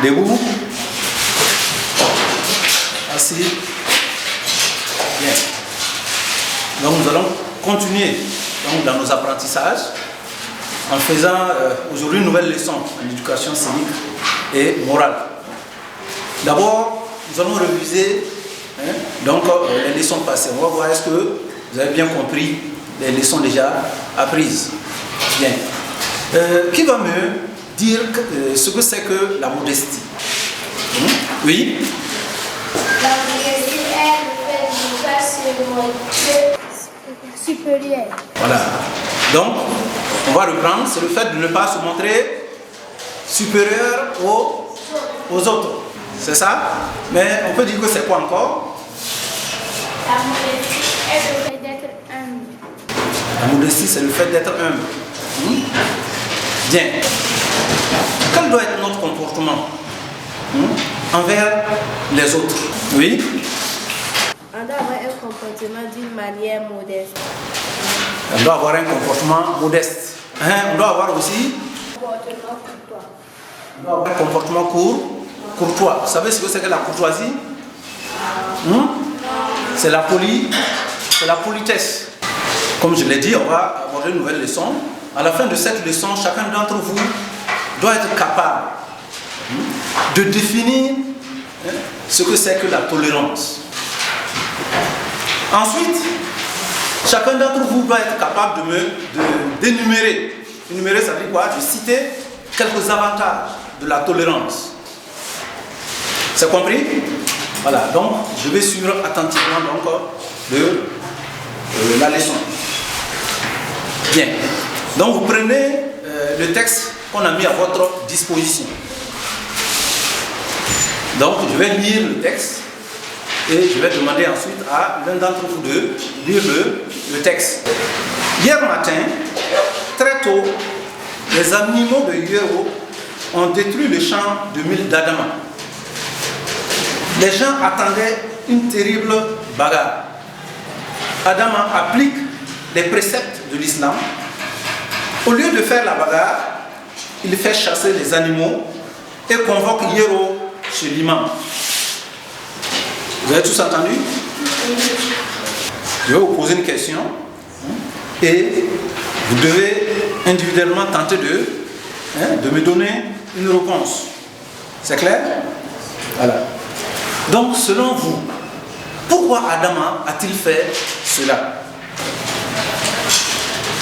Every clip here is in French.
Debout. Assis. Bien. Donc nous allons continuer donc, dans nos apprentissages en faisant aujourd'hui une nouvelle leçon en éducation civique et morale. D'abord, nous allons réviser les leçons passées. On va voir est-ce que vous avez bien compris les leçons déjà apprises. Bien. Qui va me dire ce que c'est que la modestie? Oui? La modestie est le fait de faire se montrer supérieur. Voilà. Donc, on va reprendre. C'est le fait de ne pas se montrer supérieur aux autres. C'est ça? Mais on peut dire que c'est quoi encore? La modestie est le fait d'être humble. La modestie, c'est le fait d'être humble. Bien. Quel doit être notre comportement envers les autres? Oui? On doit avoir un comportement d'une manière modeste. On doit avoir un comportement modeste. On doit avoir aussi un comportement courtois. Vous savez ce que c'est que la courtoisie? C'est la politesse. Comme je l'ai dit, on va aborder une nouvelle leçon. À la fin de cette leçon, chacun d'entre vous doit être capable de définir ce que c'est que la tolérance. Ensuite, chacun d'entre vous doit être capable d'énumérer. Énumérer, ça veut dire quoi? De citer quelques avantages de la tolérance. C'est compris? Voilà, donc je vais suivre attentivement donc, la leçon. Bien. Donc vous prenez le texte qu'on a mis à votre disposition. Donc je vais lire le texte et je vais demander ensuite à l'un d'entre vous de lire le texte. Hier matin, très tôt, les animaux de Yero ont détruit le champ de mil d'Adama. Les gens attendaient une terrible bagarre. Adama applique les préceptes de l'islam. Au lieu de faire la bagarre, il fait chasser les animaux et convoque Yero chez l'imam. Vous avez tous entendu? Je vais vous poser une question et vous devez individuellement tenter de me donner une réponse. C'est clair? Voilà. Donc, selon vous, pourquoi Adama a-t-il fait cela?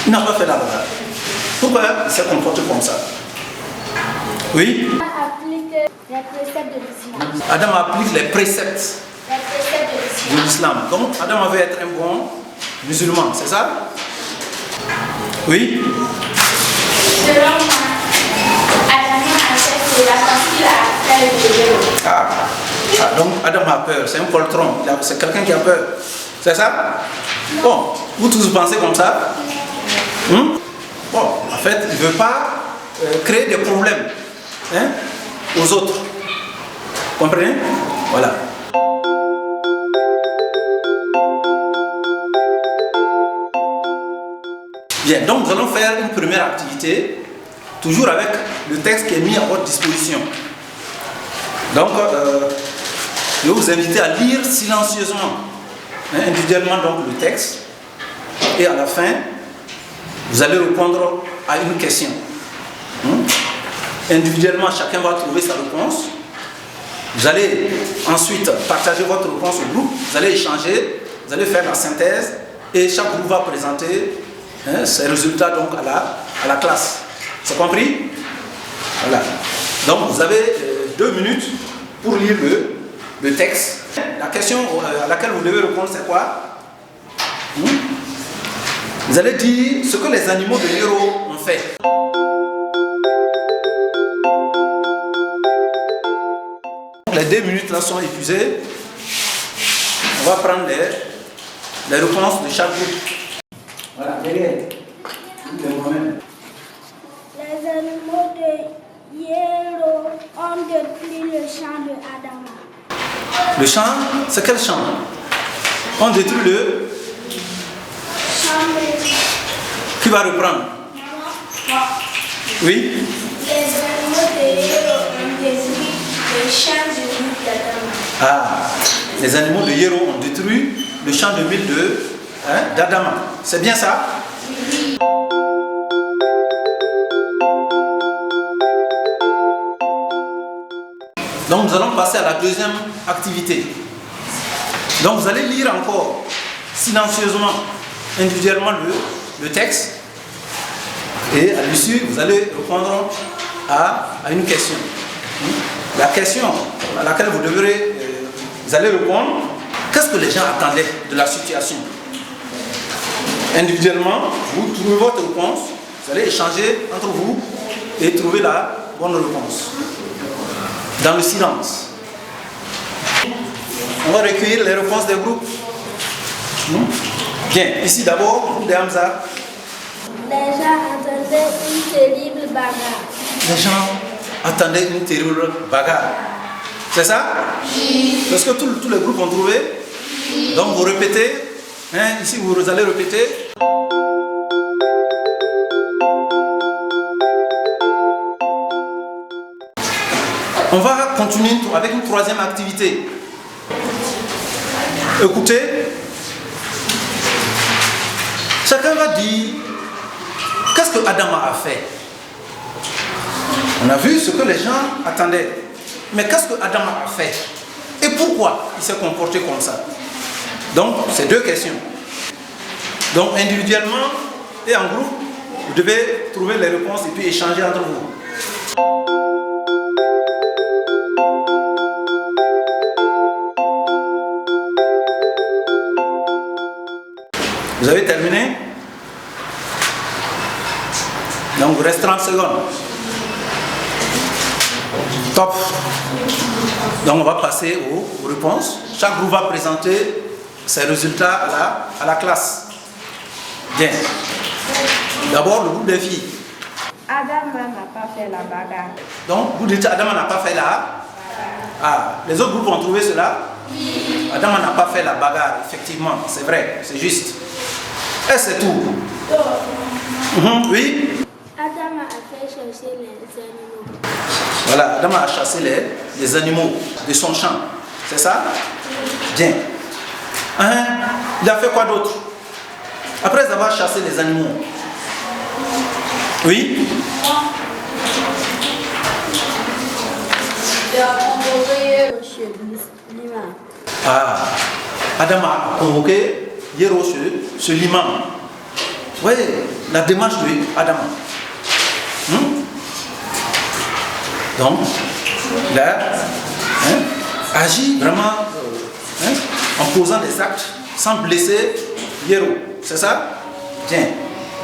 Il n'a pas fait la bagarre. Pourquoi il s'est comporté comme ça? Oui? Adam applique les préceptes de l'islam. Donc, Adam veut être un bon musulman, c'est ça? Oui? Selon moi, Adam a fait cela parce qu'il a peur de Dieu. Donc, Adam a peur, c'est un poltron, c'est quelqu'un qui a peur. C'est ça? Bon, vous tous pensez comme ça? Bon, en fait, il ne veut pas créer des problèmes aux autres. Comprenez? Voilà. Bien, donc nous allons faire une première activité, toujours avec le texte qui est mis à votre disposition. Donc, je vais vous inviter à lire silencieusement, individuellement donc, le texte, et à la fin, vous allez répondre à une question. Individuellement, chacun va trouver sa réponse. Vous allez ensuite partager votre réponse au groupe, vous allez échanger, vous allez faire la synthèse et chaque groupe va présenter ses résultats donc à la classe. C'est compris? Voilà. Donc vous avez 2 minutes pour lire le texte. La question à laquelle vous devez répondre, c'est quoi? Vous allez dire ce que les animaux de Yero ont fait. Les 2 minutes là sont épuisées. On va prendre les réponses de chaque groupe. Voilà, derrière. Les animaux de Yero ont détruit le champ de Adama. Le champ, c'est quel champ? On détruit le Champ de... Qui va reprendre? Oui? Les animaux de Yero ont détruit les animaux de Yero ont détruit le champ de mil d'Adama. C'est bien ça? Donc nous allons passer à la deuxième activité. Donc vous allez lire encore silencieusement, individuellement le texte. Et à l'issue, vous allez répondre à une question. La question à laquelle vous allez répondre, qu'est-ce que les gens attendaient de la situation? Individuellement, vous trouvez votre réponse, vous allez échanger entre vous et trouver la bonne réponse. Dans le silence. On va recueillir les réponses des groupes. Bien, ici d'abord, groupe de Hamza. Les gens attendaient une terrible bagarre. Les gens attendaient une terrible bagarre. C'est ça? Oui. Parce que tous les groupes ont trouvé. Oui. Donc vous répétez. Ici vous allez répéter. On va continuer avec une troisième activité. Écoutez. Chacun va dire qu'est-ce que Adama a fait. On a vu ce que les gens attendaient. Mais qu'est-ce que Adama a fait? Et pourquoi il s'est comporté comme ça? Donc, c'est deux questions. Donc, individuellement et en groupe, vous devez trouver les réponses et puis échanger entre vous. Vous avez terminé? Donc, il vous reste 30 secondes. Top. Donc, on va passer aux réponses. Chaque groupe va présenter ses résultats à la classe. Bien. D'abord, le groupe des filles. Adama n'a pas fait la bagarre. Donc, vous dites Adama n'a pas fait la... Ah, les autres groupes ont trouvé cela? Oui. Adama n'a pas fait la bagarre, effectivement, c'est vrai, c'est juste. Et c'est tout. Oui. Adama a fait chercher les animaux. Voilà, Adama a chassé les animaux de son champ. C'est ça? Bien. Il a fait quoi d'autre? Après avoir chassé les animaux. Oui? Il a convoqué chez l'imam. Ah, Adama a convoqué Yero chez l'imam. Oui, la démarche de Adama. Donc, il a agi vraiment en posant des actes sans blesser Yero. C'est ça? Bien.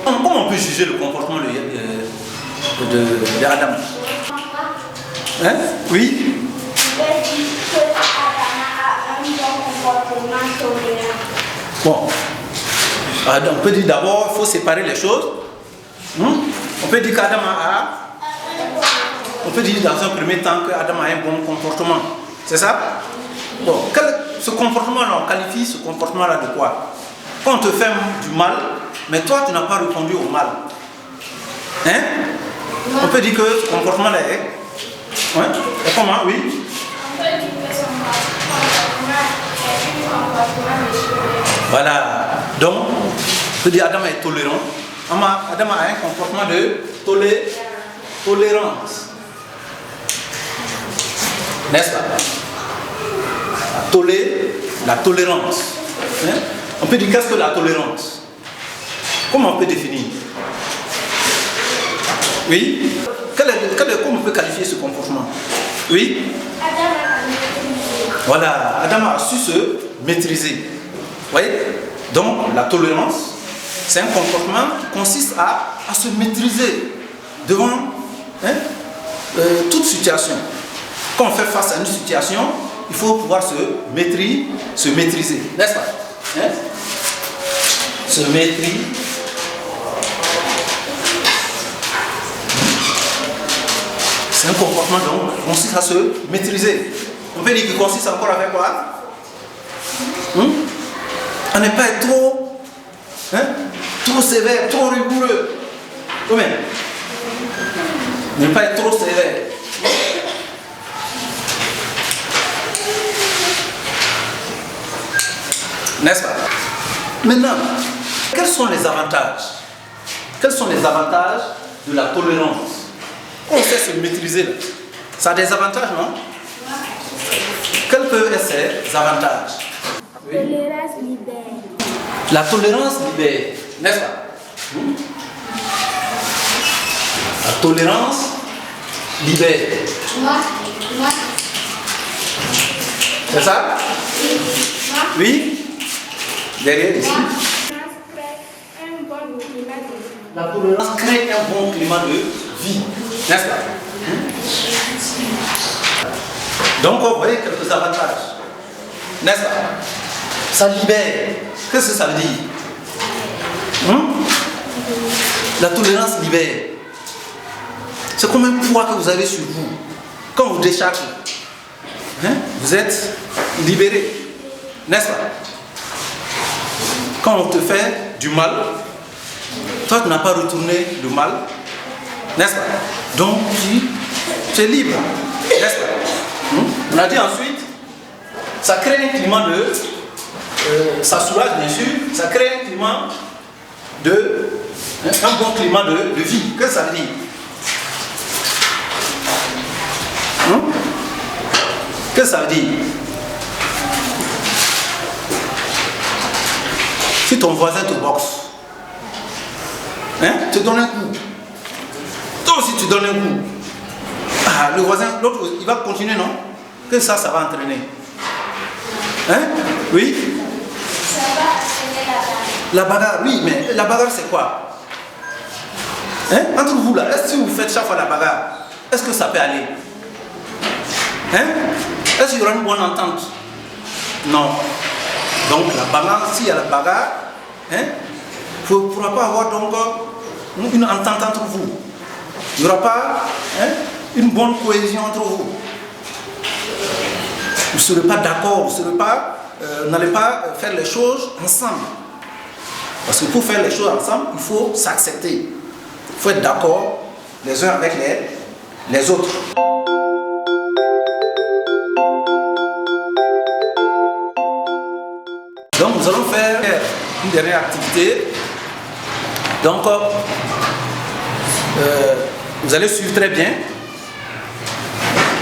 Comment on peut juger le comportement de Adama? Oui? Bon. On peut dire d'abord, il faut séparer les choses. On peut dire qu'Adama on peut dire dans un premier temps qu'Adama a un bon comportement. C'est ça? Bon, ce comportement-là, on qualifie ce comportement-là de quoi? Quand on te fait du mal, mais toi tu n'as pas répondu au mal. On peut dire que ce comportement-là est... Et comment? Oui? On peut dire que son comportement est un comportement de... Voilà. Donc, on peut dire Adama est tolérant. Adama a un comportement de tolérance. N'est-ce pas? La tolérance. On peut dire qu'est-ce que la tolérance? Comment on peut définir? Oui? Comment on peut qualifier ce comportement? Oui? Voilà, Adama a su se maîtriser. Vous voyez? Donc la tolérance, c'est un comportement qui consiste à se maîtriser devant toute situation. Quand on fait face à une situation, il faut pouvoir se maîtriser, n'est-ce pas? Se maîtriser. C'est un comportement donc qui consiste à se maîtriser. On peut dire qu'il consiste encore à faire quoi? À ne pas être trop sévère, trop rigoureux. Comment? Ne pas être trop sévère. N'est-ce pas? Maintenant, quels sont les avantages? Quels sont les avantages de la tolérance? On sait se maîtriser là. Ça a des avantages, non? Quels peuvent être ces avantages? Oui. Tolérance libère. La tolérance libère, n'est-ce pas? La tolérance libère. C'est ça? Oui? Derrière ici. La tolérance crée un bon climat de vie, n'est-ce pas? Donc, vous voyez quelques avantages, n'est-ce pas? Ça libère. Qu'est-ce que ça veut dire? La tolérance libère. C'est comme un poids que vous avez sur vous. Quand vous déchargez, vous êtes libéré, n'est-ce pas? Quand on te fait du mal, toi tu n'as pas retourné le mal, n'est-ce pas? Donc tu es libre, n'est-ce pas? On a dit ensuite, ça crée un climat de... ça soulage bien sûr, ça crée un climat de... un bon climat de vie. Qu'est-ce que ça veut dire? Qu'est-ce que ça veut dire? Si ton voisin te boxe, te donne un coup, toi aussi tu donnes un coup, le voisin, l'autre, il va continuer, non? Que ça va entraîner? Oui? Ça va entraîner la bagarre, oui, mais la bagarre c'est quoi? Entre vous là, est-ce que vous faites chaque fois la bagarre, est-ce que ça peut aller? Est-ce qu'il y aura une bonne entente? Non. Donc la bagarre, s'il y a la bagarre, il ne pourra pas avoir donc une entente entre vous. Il n'y aura pas une bonne cohésion entre vous. Vous ne serez pas d'accord, vous n'allez pas faire les choses ensemble. Parce que pour faire les choses ensemble, il faut s'accepter. Il faut être d'accord les uns avec les autres. Donc nous allons faire une dernière activité. Donc vous allez suivre très bien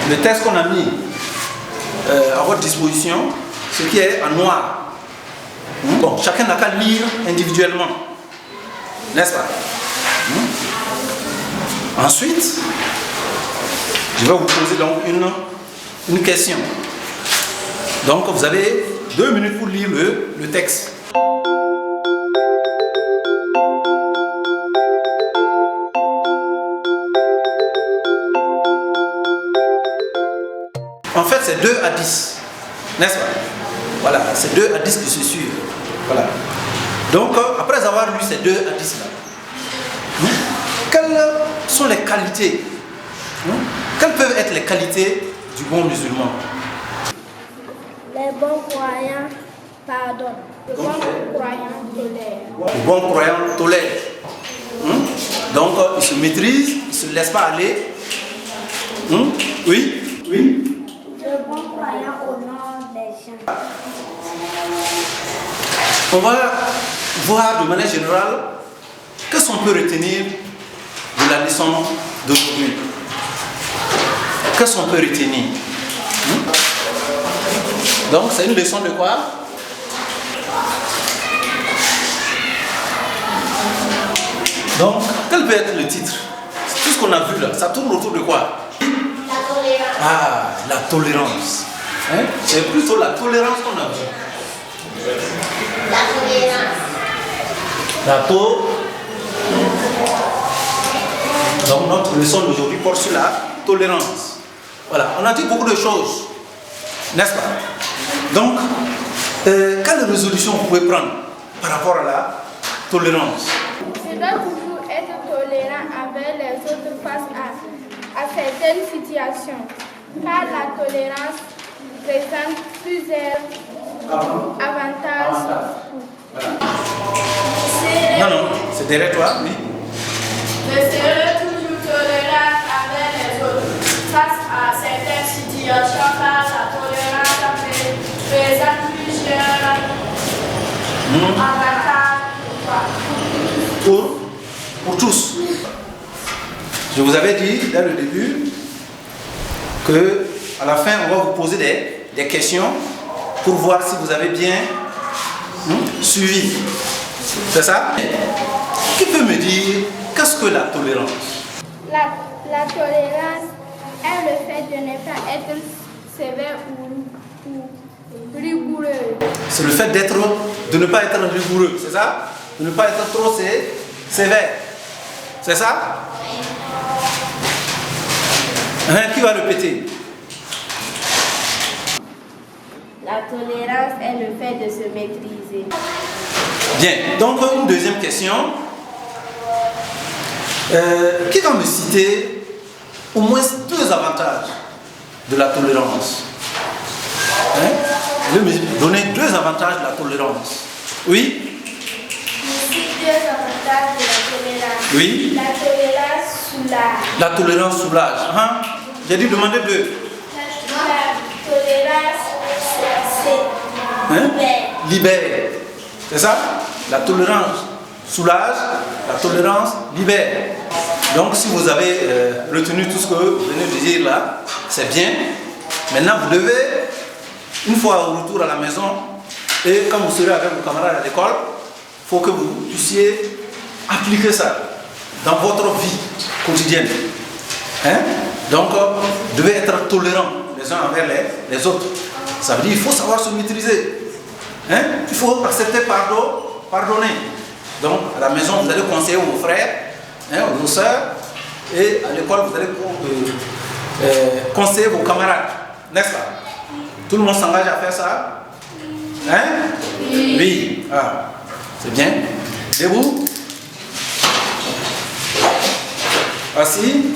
le texte qu'on a mis à votre disposition, ce qui est en noir. Bon, chacun n'a qu'à lire individuellement, n'est-ce pas? Ensuite, je vais vous poser donc une question. Donc vous avez 2 minutes pour lire le texte. En fait, c'est 2 à 10, n'est-ce pas? Voilà, c'est 2 à 10 qui se suivent. Voilà. Donc, après avoir lu ces 2 à 10 là, quelles sont les qualités? Quelles peuvent être les qualités du bon musulman? Les bons croyants pardonnent. Les bons croyants tolèrent. Les bons croyants tolèrent. Donc, ils se maîtrisent, ils ne se laissent pas aller. Oui? Oui? Les bons croyants honorent les gens. On va voir de manière générale qu'est-ce qu'on peut retenir de la leçon d'aujourd'hui. Qu'est-ce qu'on peut retenir? Donc, c'est une leçon de quoi? Donc, quel peut être le titre? Tout ce qu'on a vu là, ça tourne autour de quoi? La tolérance. Ah, la tolérance. C'est plutôt la tolérance qu'on a vu. La tolérance. Donc notre leçon d'aujourd'hui porte sur la tolérance. Voilà, on a dit beaucoup de choses, n'est-ce pas? Donc, quelle résolution vous pouvez prendre par rapport à la tolérance? Je dois toujours être tolérant envers les autres face à certaines situations, car la tolérance présente plusieurs avantages. Non, c'est derrière toi, oui. Je serai toujours tolérant envers les autres face à certaines situations, car la tolérance présente plusieurs Pour tous. Je vous avais dit dès le début que à la fin, on va vous poser des questions pour voir si vous avez bien suivi. C'est ça? Qui peut me dire qu'est-ce que la tolérance? La tolérance est le fait de ne pas être sévère ou rigoureux. C'est le fait de ne pas être rigoureux, c'est ça? De ne pas être trop sévère. C'est ça? Qui va répéter? La tolérance est le fait de se maîtriser. Bien, donc une deuxième question. Qui va me citer au moins 2 avantages de la tolérance? Je vais me donner 2 avantages de la tolérance. Oui? 2 avantages de la tolérance. Oui? La tolérance soulage. La tolérance soulage. J'ai dû demander 2. La tolérance libère. C'est ça? La tolérance soulage, la tolérance libère. Donc si vous avez retenu tout ce que vous venez de dire là, c'est bien. Maintenant vous devez, une fois au retour à la maison, et quand vous serez avec vos camarades à l'école, il faut que vous puissiez appliquer ça dans votre vie quotidienne. Donc vous devez être tolérant les uns envers les autres. Ça veut dire qu'il faut savoir se maîtriser. Il faut accepter pardonner. Donc à la maison, vous allez conseiller vos frères, vos soeurs, et à l'école, vous allez conseiller vos camarades. N'est-ce pas? Tout le monde s'engage à faire ça? Oui. C'est bien. Debout. Assis.